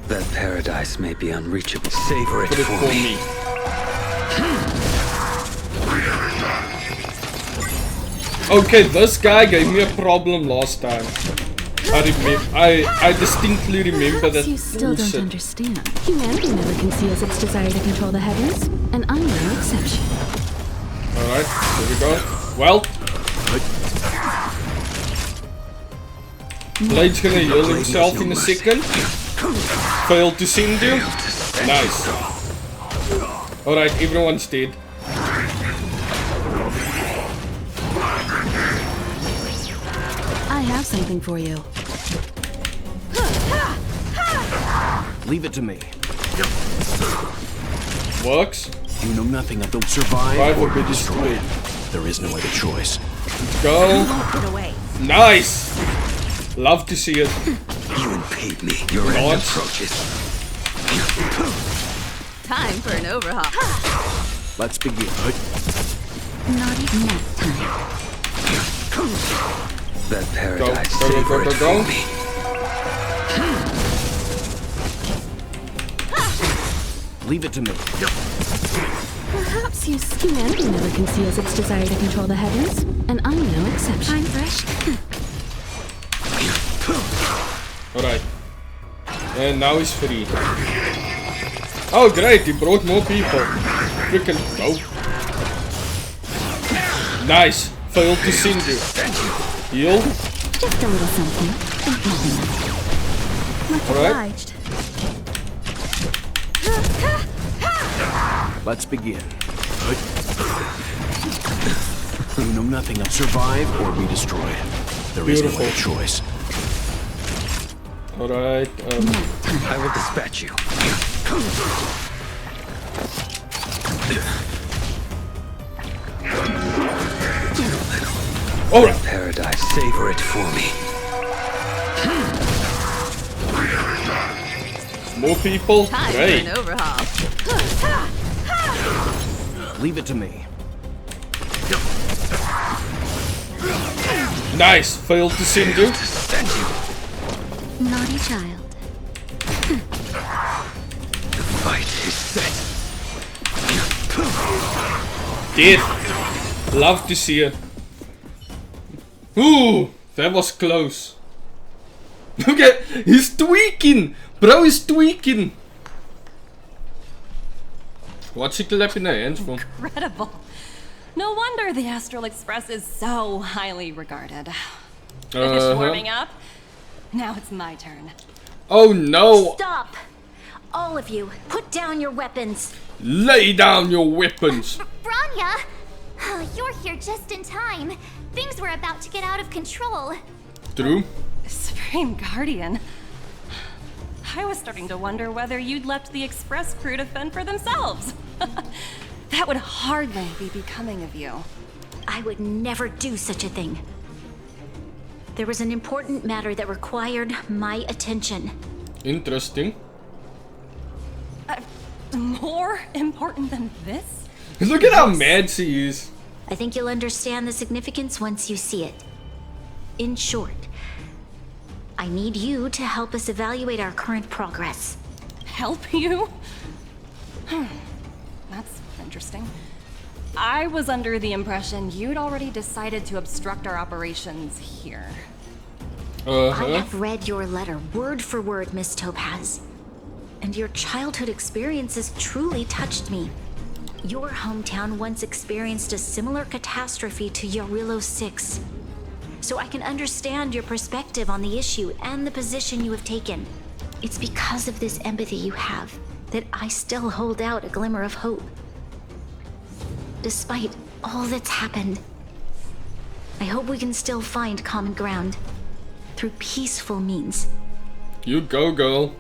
That paradise may be unreachable. Savor it Put it for me. Okay, this guy gave me a problem last time. I distinctly remember that. You still bullshit. don't understand. Humanity never conceals its desire to control the heavens, and I'm no exception. Alright, here we go. Well. Blade's gonna heal himself in a second. Failed to send you. Nice. Alright, everyone's dead. I have something for you. Leave it to me. Works. You know nothing of the survive or be destroyed. There is no other choice. Go. Get away. Nice. Love to see it. You impede me. Your end approaches. Time for an overhaul. Let's begin. Not even that time. That paradise. Go, go, go, go, go. Leave it to me. Perhaps humanity never conceals its desire to control the heavens, and I'm no exception. I'm fresh. Alright. And now he's free. Oh great, he brought more people. Freaking go. Nice. Failed to send you. Heal. Just a little something. Much obliged. Let's begin. You know nothing of survive or be destroyed. There is no other choice. Alright, I will dispatch you. Alright. Paradise, savor it for me. More people? Time Great. for an overhaul. Leave it to me. Nice. Failed to send you. Naughty child. The fight is set. Dead. Love to see it. Ooh, that was close. Look at, he's tweaking. Bro is tweaking. What's he clapping their hands for? Incredible. No wonder the Astral Express is so highly regarded. Finished warming up? Now it's my turn. Oh no! Stop! All of you, put down your weapons. Lay down your weapons. Branya! You're here just in time. Things were about to get out of control. True. Supreme Guardian. I was starting to wonder whether you'd left the Express crew to fend for themselves. That would hardly be becoming of you. I would never do such a thing. There was an important matter that required my attention. Interesting. More important than this? Look at how mad she is. I think you'll understand the significance once you see it. In short, I need you to help us evaluate our current progress. Help you? That's interesting. I was under the impression you'd already decided to obstruct our operations here. I have read your letter word for word, Miss Topaz. And your childhood experiences truly touched me. Your hometown once experienced a similar catastrophe to Yarilo 6. So I can understand your perspective on the issue and the position you have taken. It's because of this empathy you have that I still hold out a glimmer of hope. Despite all that's happened, I hope we can still find common ground through peaceful means. You go, girl.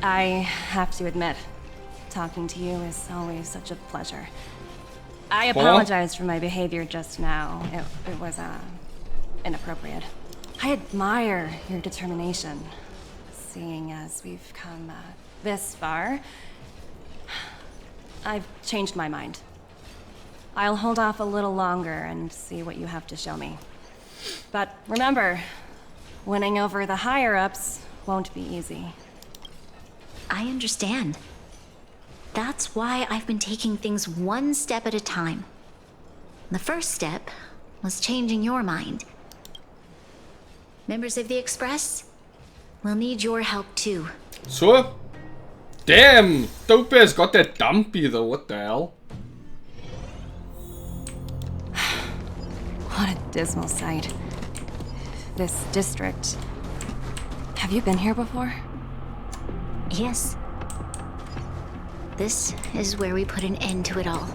I have to admit, Talking to you is always such a pleasure. I apologize for my behavior just now. It was, inappropriate. I admire your determination. Seeing as we've come, this far, I've changed my mind. I'll hold off a little longer and see what you have to show me. But remember, winning over the higher-ups won't be easy. I understand. That's why I've been taking things one step at a time. The first step was changing your mind. Members of the Express, we'll need your help too. So? Damn! Topaz got that dumpy though, what the hell? What a dismal sight. This district. Have you been here before? Yes. This is where we put an end to it all.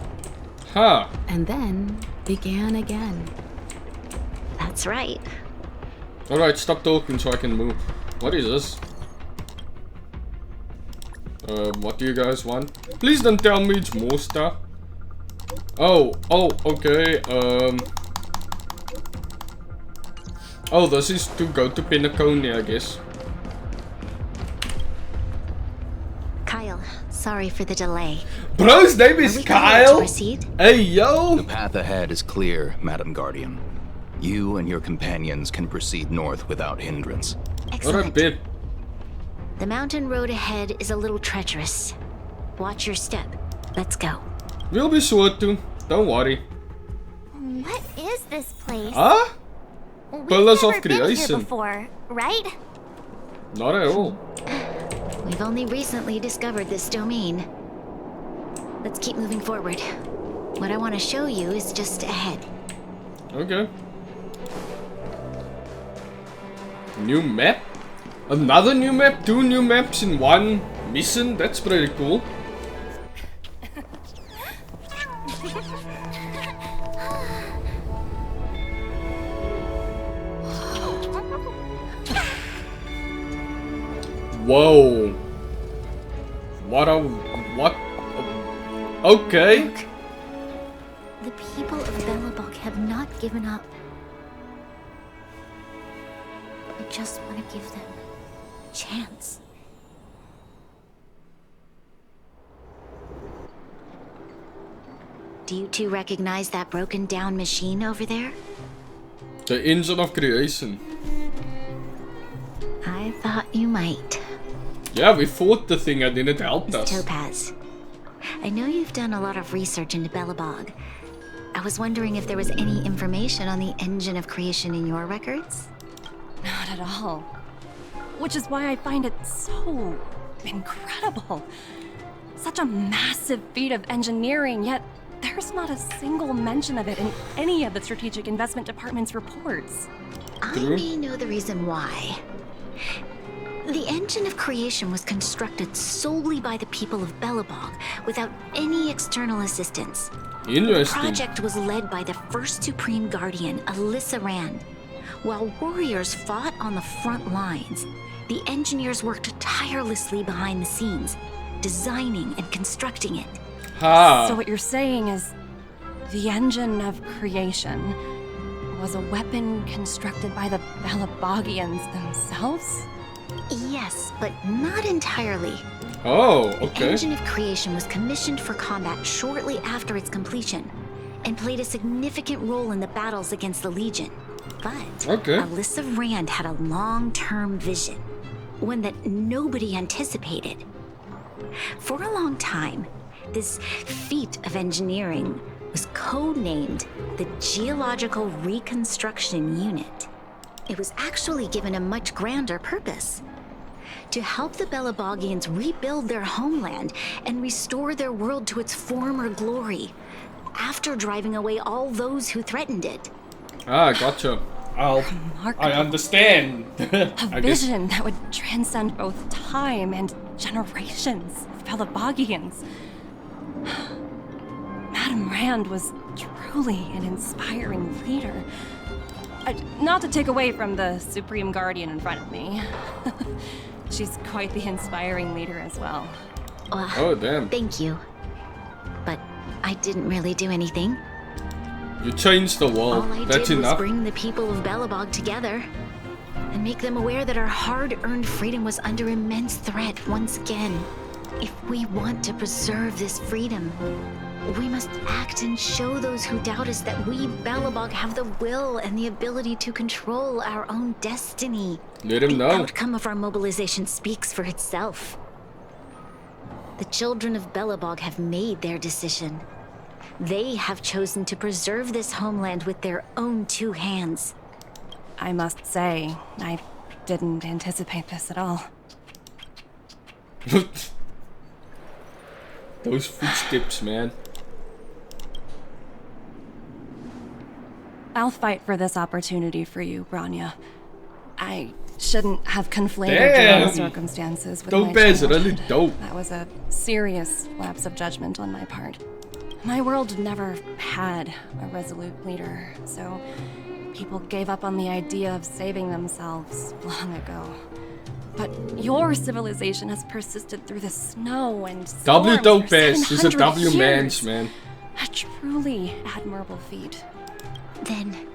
Huh. And then began again. That's right. Alright, stop talking so I can move. What is this? What do you guys want? Please don't tell me it's more stuff. Oh, okay, oh, this is to go to Pinnaconia, I guess. Kyle, sorry for the delay. Bro's name is Kyle? Hey, yo! The path ahead is clear, Madam Guardian. You and your companions can proceed north without hindrance. Excellent. The mountain road ahead is a little treacherous. Watch your step. Let's go. We'll be sure to. Don't worry. What is this place? Huh? Pillars of We've never been here Creation. before, right? Not at all. We've only recently discovered this domain. Let's keep moving forward. What I want to show you is just ahead. Okay. New map? Another new map? 2 new maps in one mission? That's pretty cool. Whoa. What? Okay. Look. The people of Belabog have not given up. I just want to give them a chance. Do you two recognize that broken down machine over there? The engine of creation. I thought you might. Yeah, we fought the thing and then it helped us. Topaz, I know you've done a lot of research into Belabog. I was wondering if there was any information on the engine of creation in your records? Not at all. Which is why I find it so incredible. Such a massive feat of engineering, yet there's not a single mention of it in any of the Strategic Investment Department's reports. I may know the reason why. The engine of creation was constructed solely by the people of Belabog, without any external assistance. Interesting. The project was led by the first Supreme Guardian, Alyssa Rand. While warriors fought on the front lines, the engineers worked tirelessly behind the scenes, designing and constructing it. So what you're saying is, the engine of creation was a weapon constructed by the Belabogians themselves? Yes, but not entirely. Oh, okay. The engine of creation was commissioned for combat shortly after its completion, and played a significant role in the battles against the Legion. But Alyssa Rand had a long-term vision, one that nobody anticipated. For a long time, this feat of engineering was codenamed the Geological Reconstruction Unit. It was actually given a much grander purpose: to help the Belabogians rebuild their homeland and restore their world to its former glory, after driving away all those who threatened it. Ah, gotcha. I understand. A vision that would transcend both time and generations of Belabogians. Madame Rand was truly an inspiring leader. Not to take away from the Supreme Guardian in front of me. She's quite the inspiring leader as well. Oh, damn. Thank you. But I didn't really do anything. You changed the world. All I That's did enough. was bring the people of Belabog together and make them aware that our hard-earned freedom was under immense threat once again. If we want to preserve this freedom, we must act and show those who doubt us that we, Belabog, have the will and the ability to control our own destiny. Let him know. The outcome of our mobilization speaks for itself. The children of Belabog have made their decision. They have chosen to preserve this homeland with their own 2 hands. I must say, I didn't anticipate this at all. Those footsteps, man. I'll fight for this opportunity for you, Branya. I shouldn't have conflated your own circumstances with my childhood. Really dope. That was a serious lapse of judgment on my part. My world never had a resolute leader, so people gave up on the idea of saving themselves long ago. But your civilization has persisted through the snow and storms for 700 years. Man. A truly admirable feat. Then,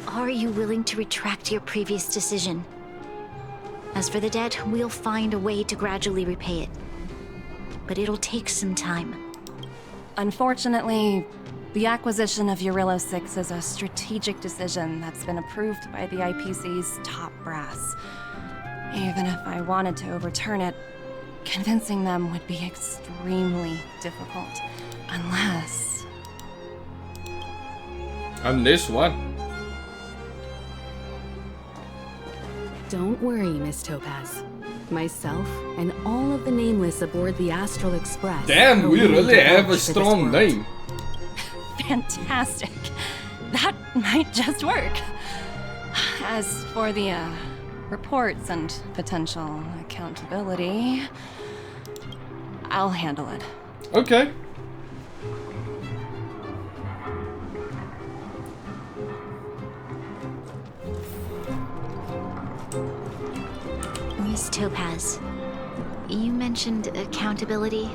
are you willing to retract your previous decision? As for the debt, we'll find a way to gradually repay it. But it'll take some time. Unfortunately, the acquisition of Urilla 6 is a strategic decision that's been approved by the IPC's top brass. Even if I wanted to overturn it, convincing them would be extremely difficult. Unless... Unless what? Don't worry, Miss Topaz. Myself and all of the nameless aboard the Astral Express. Damn, we really have a strong name. Fantastic. That might just work. As for the, reports and potential accountability, I'll handle it. Okay. Miss Topaz, you mentioned accountability.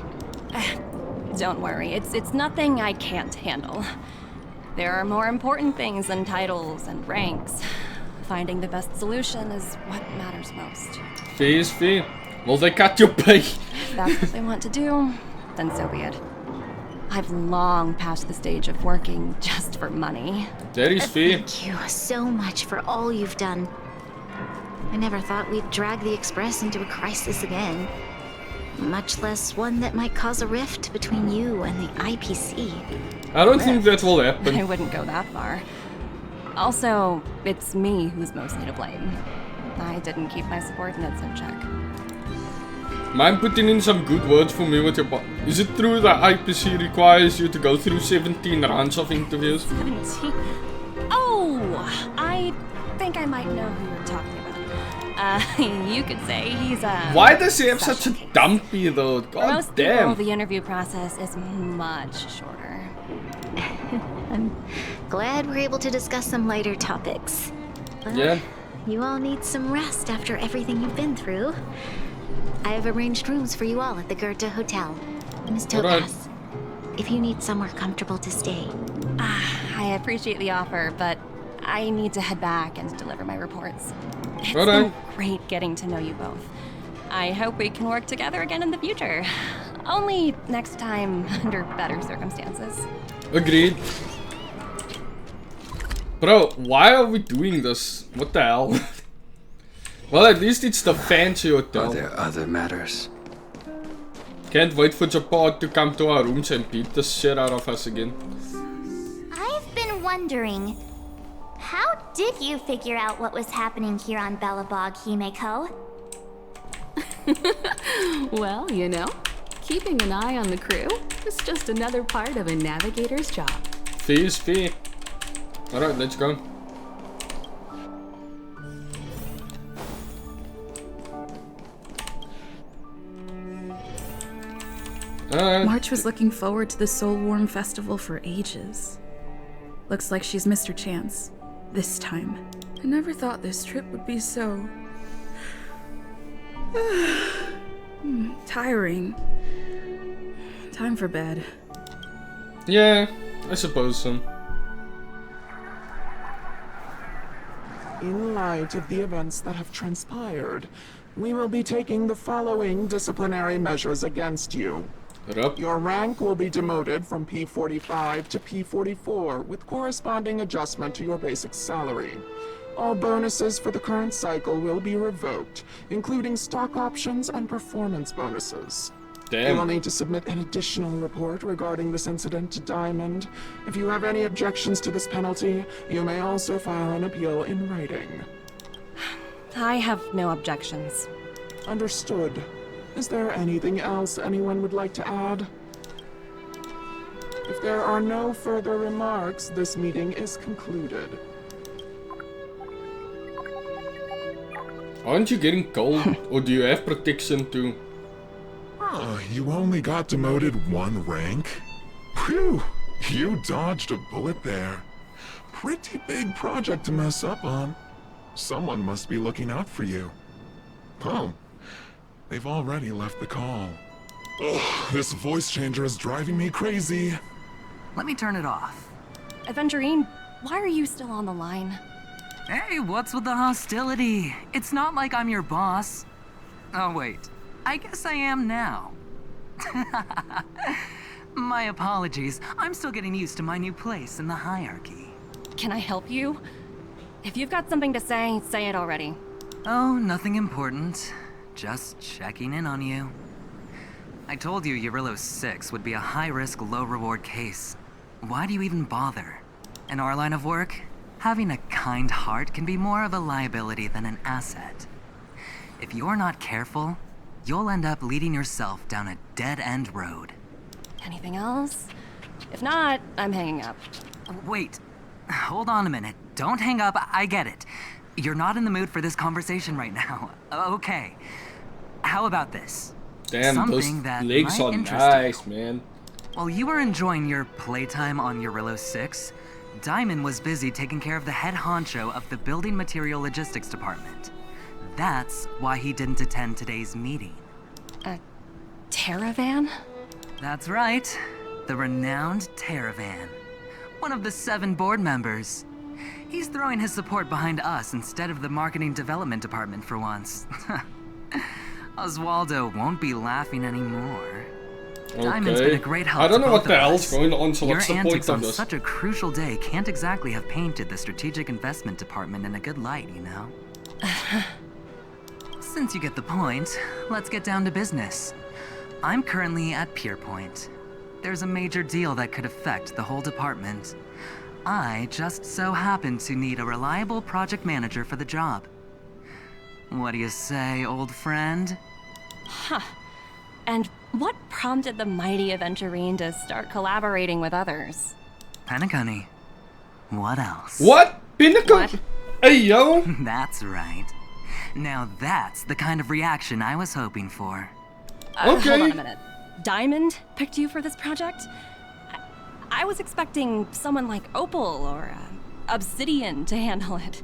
Don't worry, it's nothing I can't handle. There are more important things than titles and ranks. Finding the best solution is what matters most. Fee is fee. Well, they cut your pay. If that's what they want to do, then so be it. I've long passed the stage of working just for money. That is fee. Thank you so much for all you've done. I never thought we'd drag the Express into a crisis again. Much less one that might cause a rift between you and the IPC. I don't think that will happen. I wouldn't go that far. Also, it's me who's mostly to blame. I didn't keep my subordinates in check. Mind putting in some good words for me with your boss. Is it true that IPC requires you to go through 17 rounds of interviews? 17? Oh! I think I might know who you're talking about. You could say he's a... Why does he have such a dumpy though? God For most damn. people, the interview process is much shorter. I'm glad we're able to discuss some lighter topics. But yeah. You all need some rest after everything you've been through. I have arranged rooms for you all at the Goethe Hotel. Miss Topaz, if you need somewhere comfortable to stay. I appreciate the offer, but I need to head back and deliver my reports. It's All been right. great getting to know you both. I hope we can work together again in the future. Only next time under better circumstances. Agreed. Bro, why are we doing this? What the hell? Well, at least it's the fancy hotel. Are there other matters? Can't wait for Japan to come to our rooms and beat the shit out of us again. I've been wondering, how did you figure out what was happening here on Belabog, Himeko? Well, you know, keeping an eye on the crew is just another part of a navigator's job. Fee is fee. Alright, let's go. March was looking forward to the Soul Warm Festival for ages. Looks like she's missed her chance. This time. I never thought this trip would be so... tiring. Time for bed. Yeah, I suppose so. In light of the events that have transpired, we will be taking the following disciplinary measures against you. Your rank will be demoted from P45 to P44 with corresponding adjustment to your basic salary. All bonuses for the current cycle will be revoked, including stock options and performance bonuses. Damn. You will need to submit an additional report regarding this incident to Diamond. If you have any objections to this penalty, you may also file an appeal in writing. I have no objections. Understood. Is there anything else anyone would like to add? If there are no further remarks, this meeting is concluded. Aren't you getting cold? Or do you have protection too? You only got demoted 1 rank? Phew, you dodged a bullet there. Pretty big project to mess up on. Someone must be looking out for you. Oh, they've already left the call. Ugh, this voice changer is driving me crazy. Let me turn it off. Aventurine, why are you still on the line? Hey, what's with the hostility? It's not like I'm your boss. Oh, wait. I guess I am now. My apologies. I'm still getting used to my new place in the hierarchy. Can I help you? If you've got something to say it already. Oh, nothing important. Just checking in on you. I told you Eurillo 6 would be a high-risk, low-reward case. Why do you even bother? In our line of work, having a kind heart can be more of a liability than an asset. If you're not careful, you'll end up leading yourself down a dead-end road. Anything else? If not, I'm hanging up. Wait. Hold on a minute. Don't hang up. I get it. You're not in the mood for this conversation right now. Okay. How about this? Damn, something those that legs might are interest nice, you. man. While you were enjoying your playtime on Eurillo 6, Diamond was busy taking care of the head honcho of the Building Material Logistics Department. That's why he didn't attend today's meeting. A Terravan? That's right. The renowned Terravan. One of the 7 board members. He's throwing his support behind us instead of the Marketing Development Department for once. Oswaldo won't be laughing anymore. Okay. Diamond's been a great help. I don't know to what both the of hell's us. going on, so Your what's the point antics of on this? such a crucial day can't exactly have painted the Strategic Investment Department in a good light, you know? Since you get the point, let's get down to business. I'm currently at Pierpoint. There's a major deal that could affect the whole department. I just so happen to need a reliable project manager for the job. What do you say, old friend? Huh. And what prompted the mighty Aventurine to start collaborating with others? Penacony. What else? What? Pinnacle? Hey, yo! That's right. Now that's the kind of reaction I was hoping for. Okay. Hold on a minute. Diamond picked you for this project? I was expecting someone like Opal or Obsidian to handle it.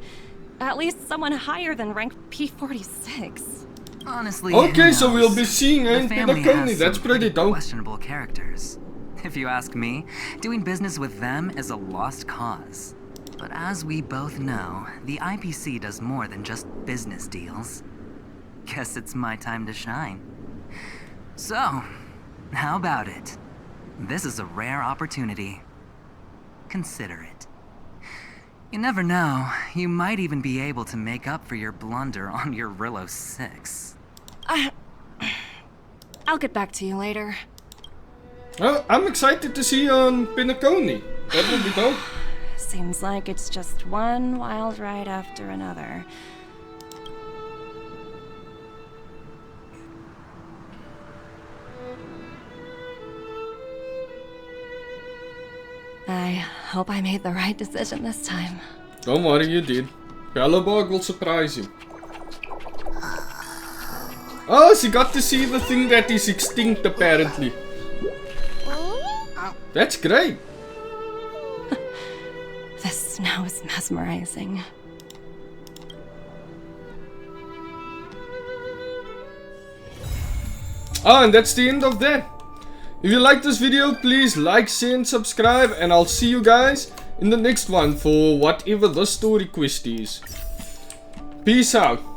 At least someone higher than rank P46. Honestly, okay, so we'll be seeing the in family Pinnacle. has That's some pretty dope. Questionable characters. If you ask me, doing business with them is a lost cause. But as we both know, the IPC does more than just business deals. Guess it's my time to shine. So, how about it? This is a rare opportunity. Consider it. You never know, you might even be able to make up for your blunder on your Eurillo 6. I'll get back to you later. Well, I'm excited to see you on Pinnacone. That would be dope. Seems like it's just one wild ride after another. I hope I made the right decision this time. Don't worry, you did. Belabog will surprise you. Oh, she got to see the thing that is extinct, apparently. That's great. The snow is mesmerizing. Oh, and that's the end of that. If you like this video, please like, share and subscribe, and I'll see you guys in the next one for whatever the story quest is. Peace out.